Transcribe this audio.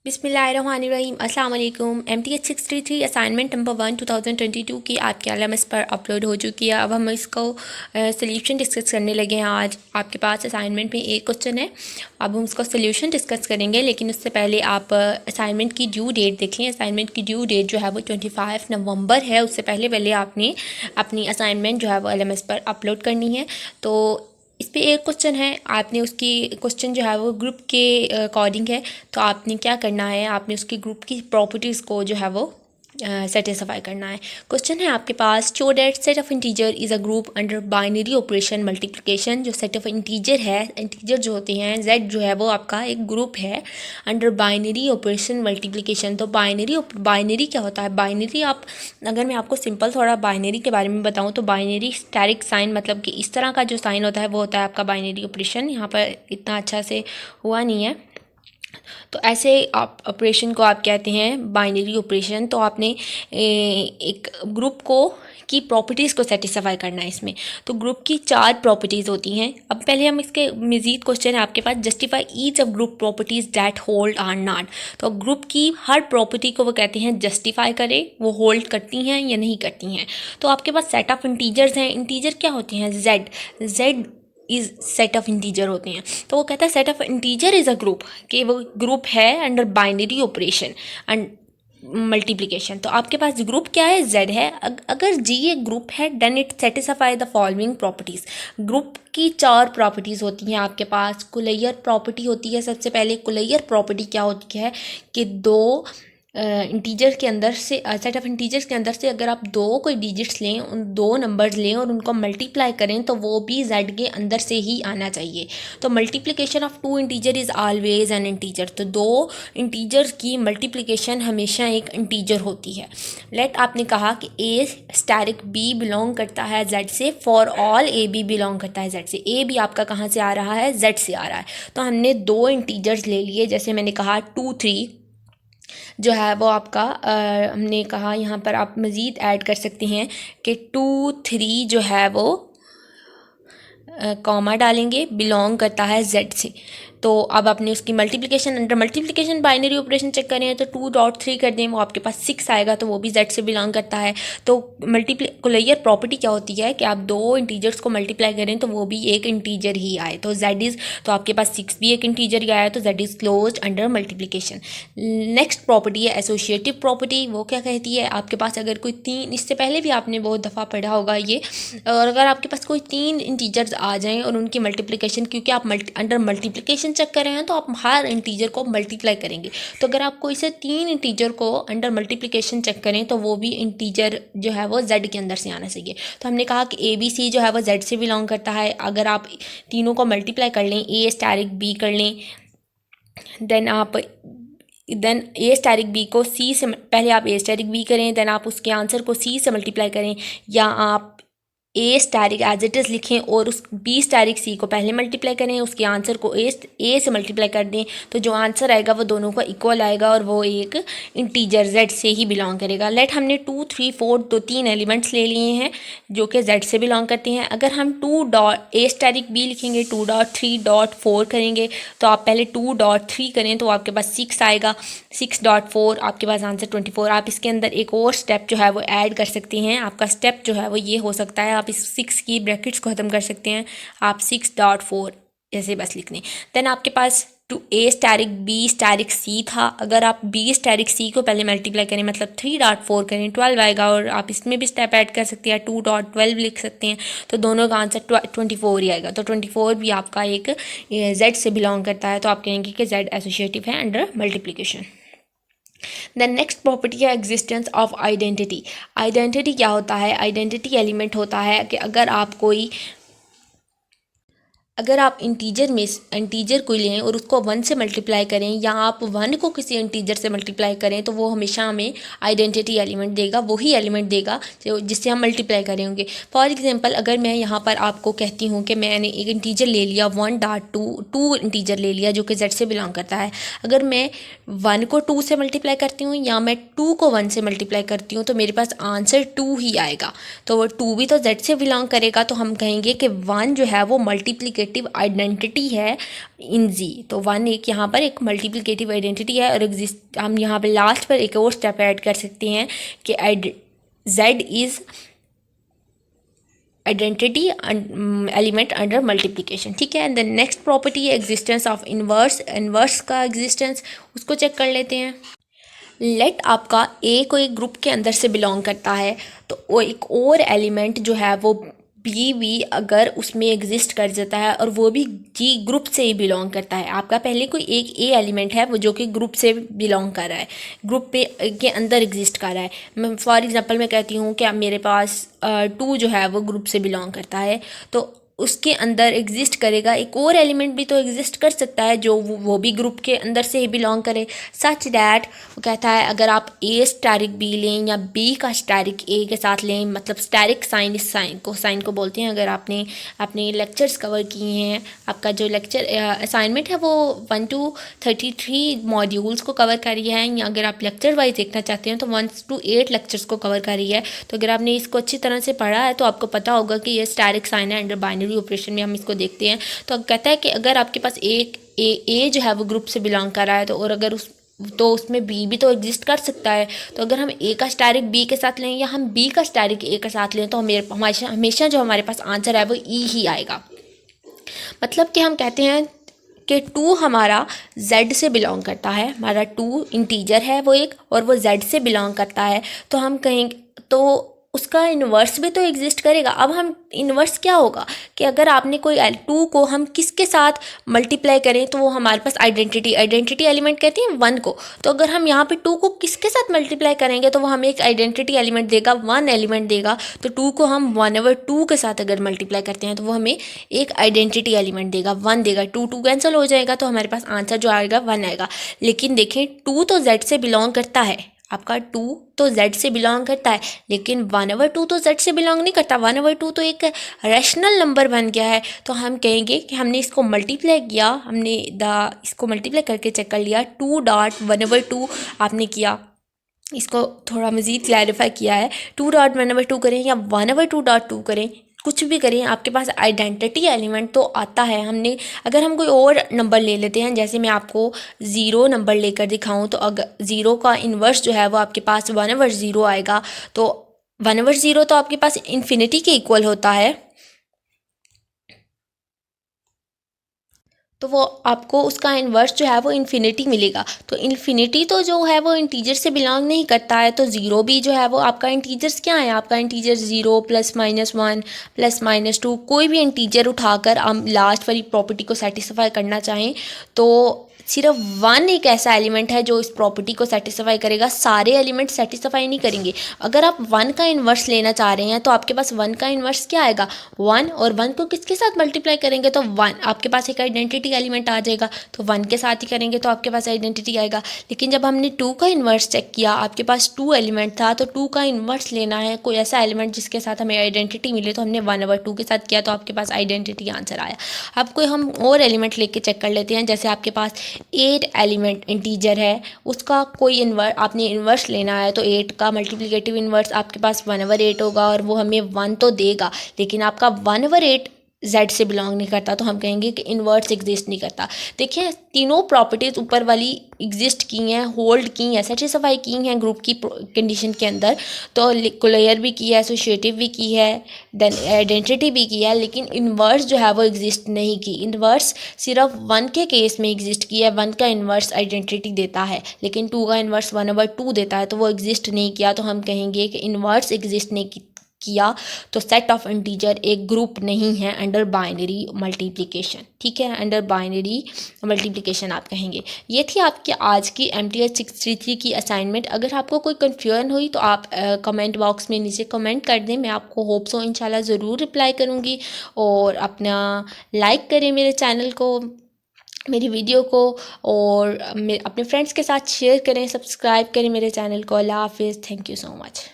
बिस्मिल्लाहिर्रहमानिर्रहीम अस्सलाम वालेकुम। MTH 63 असाइनमेंट नंबर 1 2022 की आपके LMS पर अपलोड हो चुकी है। अब हम इसको सोल्यूशन डिस्कस करने लगे हैं। आज आपके पास असाइनमेंट में एक क्वेश्चन है, अब हम उसका सोल्यूशन डिस्कस करेंगे। लेकिन उससे पहले आप असाइनमेंट की ड्यू डेट देख लें। असाइनमेंट की ड्यू डेट जो है वो 25 नवंबर है। उससे पहले आपने अपनी असाइनमेंट जो है वो LMS पर अपलोड करनी है। तो इस पे एक क्वेश्चन है, आपने उसकी क्वेश्चन जो है वो ग्रुप के अकॉर्डिंग है। तो आपने क्या करना है, आपने उसकी ग्रुप की प्रॉपर्टीज़ को जो है वो सेटिस्फाई करना है। क्वेश्चन है आपके पास, show that set of integer is a group under binary operation multiplication. जो सेट ऑफ इंटीजर है, इंटीजर जो होते हैं, जेड जो है वो आपका एक ग्रुप है अंडर बाइनरी ऑपरेशन मल्टीप्लिकेशन। तो बाइनरी क्या होता है? बाइनरी अगर मैं आपको सिंपल थोड़ा बाइनरी के बारे में बताऊं तो बाइनरी स्टैटिक साइन, मतलब कि इस तरह का जो साइन होता है वो होता है आपका बाइनरी ऑपरेशन। यहाँ पर इतना अच्छा से हुआ नहीं है, तो ऐसे आप ऑपरेशन को आप कहते हैं बाइनरी ऑपरेशन। तो आपने एक ग्रुप को की प्रॉपर्टीज़ को सेटिस्फाई करना है इसमें। तो ग्रुप की 4 प्रॉपर्टीज़ होती हैं। अब पहले हम इसके मज़ीद क्वेश्चन है आपके पास, justify each of group properties that hold or not. तो ग्रुप की हर प्रॉपर्टी को वो कहते हैं जस्टिफाई करे, वो होल्ड करती हैं या नहीं करती हैं। तो आपके पास सेट ऑफ इंटीजर्स हैं। इंटीजर क्या होते हैं? Z is set of integer होते हैं। तो वो कहता है set of integer is a group, कि वो ग्रुप है under binary operation and multiplication. तो आपके पास ग्रुप क्या है? जेड है। अगर जी एक ग्रुप है then it satisfy the following properties. Group की 4 प्रॉपर्टीज़ होती हैं आपके पास। कुलैयर प्रॉपर्टी होती है सबसे पहले। कुलैयर प्रॉपर्टी क्या होती है कि दो इंटीजर के अंदर से, सेट ऑफ इंटीजर्स के अंदर से अगर आप दो कोई डिजिट्स लें, उन 2 नंबर्स लें और उनको मल्टीप्लाई करें तो वो भी जेड के अंदर से ही आना चाहिए। तो multiplication of 2 integer is always an integer. तो 2 इंटीजर्स की मल्टीप्लिकेशन हमेशा एक इंटीजर होती है। लेट आपने कहा कि ए स्टैटिक बी बिलोंग करता है जेड से, for all A B belong करता है जेड से। ए भी आपका कहाँ से आ रहा है? जेड से आ रहा है। तो हमने 2 इंटीजर्स ले लिए, जैसे मैंने कहा 2 3 जो है वो आपका हमने कहा यहाँ पर आप मज़ीद ऐड कर सकते हैं कि 2 3 जो है वो कॉमा डालेंगे, बिलोंग करता है जेड से। तो अब आपने उसकी multiplication, under multiplication binary operation check करें तो 2.3 कर दें, वो आपके पास 6 आएगा, तो वो भी जेड से बिलोंग करता है। तो कुलैयर प्रॉपर्टी क्या होती है कि आप 2 इंटीजर्स को मल्टीप्लाई करें तो वो भी एक इंटीजर ही आए। तो जेड इज़, तो आपके पास 6 भी एक इंटीजर ही आया, तो Z is closed under multiplication. Next property है एसोसिएटिव प्रॉपर्टी। वो क्या कहती है? आपके पास अगर कोई 3, इससे पहले भी आपने बहुत दफ़ा पढ़ा होगा ये, और अगर आपके पास कोई 3 इंटीजर्स आ जाएं और उनकी मल्टीप्लिकेशन, क्योंकि आप अंडर मल्टीप्लिकेशन चेक कर रहे हैं तो आप हर इंटीजर को मल्टीप्लाई करेंगे। तो अगर आप कोई से 3 इंटीजर को अंडर मल्टीप्लिकेशन चेक करें तो वो भी इंटीजर जो है वो जेड के अंदर से आना चाहिए। तो हमने कहा कि ए बी सी जो है वो जेड से बिलोंग करता है। अगर आप तीनों को मल्टीप्लाई कर लें, ए स्टैटिक बी कर लें, देन ए स्टैटिक बी को सी से, पहले आप ए स्टैटिक बी करें, देन आप उसके आंसर को सी से मल्टीप्लाई करें, या आप a static as it is लिखें और उस बी स्टैटिक सी को पहले मल्टीप्लाई करें, उसके आंसर को ए से मल्टीप्लाई कर दें, तो जो आंसर आएगा वो दोनों का इक्वल आएगा और वो एक इंटीजर जेड से ही बिलोंग करेगा। लेट हमने 2 3 4 तो 3 एलिमेंट्स ले लिए हैं जो कि जेड से बिलोंग करते हैं। अगर हम 2 डॉट ए स्टैटिक बी लिखेंगे, 2.3.4 करेंगे, तो आप पहले 2.3 करें तो आपके पास 6 आएगा, 6.4 आपके पास आंसर 24। आप इसके अंदर एक और स्टेप जो है वो ऐड कर सकते हैं। आपका स्टेप जो है वो ये हो सकता है, आप इस 6 की ब्रैकेट्स को ख़त्म कर सकते हैं, आप 6.4 ऐसे बस लिख लें। देन आपके पास to A static B static C था। अगर आप बी स्टैटिक सी को पहले मल्टीप्लाई करें, मतलब 3.4 करें, 12 आएगा, और आप इसमें भी स्टेप ऐड कर सकते हैं, 2.12 लिख सकते हैं, तो दोनों का आंसर 24 ही आएगा। तो 24 भी आपका एक जेड से बिलोंग करता है। तो आप कहेंगे कि जेड एसोसिएटिव है under multiplication. The next property है एग्जिस्टेंस ऑफ आइडेंटिटी। आइडेंटिटी क्या होता है? आइडेंटिटी एलिमेंट होता है कि अगर आप इंटीजर को लें और उसको 1 से मल्टीप्लाई करें, या आप 1 को किसी इंटीजर से मल्टीप्लाई करें, तो वो हमेशा हमें आइडेंटिटी एलिमेंट देगा, वही एलिमेंट देगा जिससे हम मल्टीप्लाई करें होंगे। फॉर एग्जांपल, अगर मैं यहाँ पर आपको कहती हूँ कि मैंने एक इंटीजर ले लिया 1.2 इंटीजर ले लिया जो कि जेड से बिलोंग करता है। अगर मैं 1 को 2 से मल्टीप्लाई करती हूँ या मैं 2 को 1 से मल्टीप्लाई करती हूँ, तो मेरे पास आंसर 2 ही आएगा। तो वो 2 भी तो जेड से बिलोंग करेगा, तो हम कहेंगे कि 1 जो है वो मल्टीप्लिकेशन मल्टीप्लिकेटिव आइडेंटिटी है इन जी। तो 1 एक यहाँ पर एक मल्टीप्लिकेटिव आइडेंटिटी है। और एग्जिस्ट हम यहाँ पर लास्ट पर एक और स्टेप ऐड कर सकते हैं कि Z is identity element under multiplication. ठीक है। एंड द नेक्स्ट प्रॉपर्टी है एग्जिस्टेंस ऑफ इन्वर्स। इन्वर्स का एग्जिस्टेंस उसको चेक कर लेते हैं। लेट आपका ए कोई ग्रुप के अंदर से बिलोंग करता है, तो वो एक और एलिमेंट जो है वो भी अगर उसमें एग्जिस्ट कर जाता है और वो भी जी ग्रुप से ही बिलोंग करता है। आपका पहले कोई एक ए एलिमेंट है वो जो कि ग्रुप से बिलोंग कर रहा है, ग्रुप पे के अंदर एग्जिस्ट कर रहा है। मैं फॉर एग्जांपल मैं कहती हूँ कि मेरे पास 2 जो है वो ग्रुप से बिलोंग करता है, तो उसके अंदर एग्जिस्ट करेगा एक और एलिमेंट भी तो एग्जिस्ट कर सकता है जो वो भी ग्रुप के अंदर से ही बिलोंग करे। सच दैट वो कहता है अगर आप ए स्टैरिक बी लें या बी का स्टैरिक ए के साथ लें, मतलब स्टैरिक साइन, इस साइन को बोलते हैं। अगर आपने अपने लेक्चर्स कवर किए हैं, आपका जो लेक्चर असाइनमेंट है वो 1 to 33 मॉड्यूल्स को कवर करी है, या अगर आप लेक्चर वाइज देखना चाहते हैं तो 1 to 8 लेक्चर्स को कवर करी है। तो अगर आपने इसको अच्छी तरह से पढ़ा है तो आपको पता होगा कि ये स्टैरिक साइन है। अंडर बाइनरी ऑपरेशन में हम इसको देखते हैं। तो कहता है कि अगर आपके पास एक ए जो है वो ग्रुप से बिलोंग कर रहा है, तो और अगर उसमें बी भी तो एग्जिस्ट कर सकता है। तो अगर हम ए का स्टैरिक बी के साथ लें या हम बी का स्टैरिक ए के साथ लें तो हमेशा जो हमारे पास आंसर है वो ई ही आएगा। मतलब कि हम कहते हैं कि 2 हमारा Z से बिलोंग करता है, हमारा 2 इंटीजर है वो एक, और वो Z से बिलोंग करता है। तो हम कहेंगे तो उसका इन्वर्स भी तो एग्जिस्ट करेगा। अब हम इन्वर्स क्या होगा कि अगर आपने कोई 2 को हम किसके साथ मल्टीप्लाई करें तो वो हमारे पास आइडेंटिटी एलिमेंट कहते हैं 1 को। तो अगर हम यहाँ पे 2 को किसके साथ मल्टीप्लाई करेंगे तो वो हमें एक आइडेंटिटी एलिमेंट देगा, 1 एलिमेंट देगा। तो 2 को हम 1/2 के साथ अगर मल्टीप्लाई करते हैं तो वो हमें एक आइडेंटिटी एलिमेंट देगा, 1 देगा। 2 कैंसिल हो जाएगा तो हमारे पास आंसर जो आएगा 1 आएगा। लेकिन देखें 2 तो Z से बिलोंग करता है, आपका 2 तो Z से बिलोंग करता है, लेकिन 1/2 तो Z से बिलोंग नहीं करता। 1/2 तो एक रैशनल नंबर बन गया है। तो हम कहेंगे कि हमने इसको मल्टीप्लाई किया, हमने इसको मल्टीप्लाई करके चेक कर लिया। 2.1/2 आपने किया, इसको थोड़ा मज़ीद क्लैरिफाई किया है। 2.1/2 करें या 1/2.2 करें, कुछ भी करें, आपके पास आइडेंटिटी एलिमेंट तो आता है। हमने अगर हम कोई और नंबर ले लेते हैं, जैसे मैं आपको 0 नंबर लेकर दिखाऊं, तो अगर 0 का इन्वर्स जो है वो आपके पास 1/0 आएगा। तो 1/0 तो आपके पास इन्फिनिटी के इक्वल होता है। तो वो आपको उसका इन्वर्स जो है वो इन्फिनिटी मिलेगा। तो इन्फिनिटी तो जो है वो इंटीजर से बिलोंग नहीं करता है। तो 0 भी जो है वो आपका इंटीजर्स क्या है, आपका इंटीजर 0 +-1 +-2 कोई भी इंटीजर उठाकर हम लास्ट वाली प्रॉपर्टी को सेटिस्फाई करना चाहें तो सिर्फ 1 एक ऐसा एलिमेंट है जो इस प्रॉपर्टी को सेटिस्फाई करेगा, सारे एलिमेंट सेटिस्फाई नहीं करेंगे। अगर आप 1 का इन्वर्स लेना चाह रहे हैं तो आपके पास 1 का इन्वर्स क्या आएगा, 1, और 1 को किसके साथ मल्टीप्लाई करेंगे तो 1 आपके पास एक आइडेंटिटी एलिमेंट आ जाएगा। तो 1 के साथ ही करेंगे तो आपके पास आइडेंटिटी आएगा। लेकिन जब हमने 2 का इन्वर्स चेक किया, आपके पास 2 एलिमेंट था, तो 2 का इन्वर्स लेना है कोई ऐसा एलिमेंट जिसके साथ हमें आइडेंटिटी मिले, तो हमने 1/2 के साथ किया तो आपके पास आइडेंटिटी आंसर आया। अब कोई हम और एलिमेंट लेके चेक कर लेते हैं। जैसे आपके पास 8 एलिमेंट इंटीजर है, उसका कोई इन्वर्स आपने इन्वर्स लेना है, तो 8 का मल्टीप्लिकेटिव इन्वर्स आपके पास 1/8 होगा और वो हमें 1 तो देगा, लेकिन आपका 1/8 Z से बिलोंग नहीं करता। तो हम कहेंगे कि इन्वर्स एग्जिस्ट नहीं करता। देखिए तीनों प्रॉपर्टीज़ ऊपर वाली एग्जिस्ट की हैं, होल्ड की हैं, सेटिस्फाई की हैं ग्रुप की कंडीशन के अंदर। तो क्लियर भी की है, एसोसिएटिव भी की है, देन आइडेंटिटी भी की है, लेकिन इन्वर्स जो है वो एग्जिस्ट नहीं की। इन्वर्स सिर्फ 1 के केस में एग्जिस्ट की है, 1 का इन्वर्स आइडेंटिटी देता है, लेकिन 2 का इन्वर्स 1/2 देता है, तो वो एग्जिस्ट नहीं किया। तो हम कहेंगे कि इन्वर्स एग्जिस्ट नहीं किया तो सेट ऑफ इंटीजर एक ग्रुप नहीं है अंडर बाइनरी मल्टीप्लिकेशन। ठीक है, अंडर बाइनरी मल्टीप्लिकेशन आप कहेंगे। ये थी आपकी आज की MTH 633 की असाइनमेंट। अगर आपको कोई कन्फ्यूजन हुई तो आप कमेंट बॉक्स में नीचे कमेंट कर दें, मैं आपको होप सो इंशाल्लाह ज़रूर रिप्लाई करूँगी। और अपना लाइक करें मेरे चैनल को, मेरी वीडियो को, और अपने फ्रेंड्स के साथ शेयर करें, सब्सक्राइब करें मेरे चैनल को। अल्लाह हाफिज़, थैंक यू सो मच।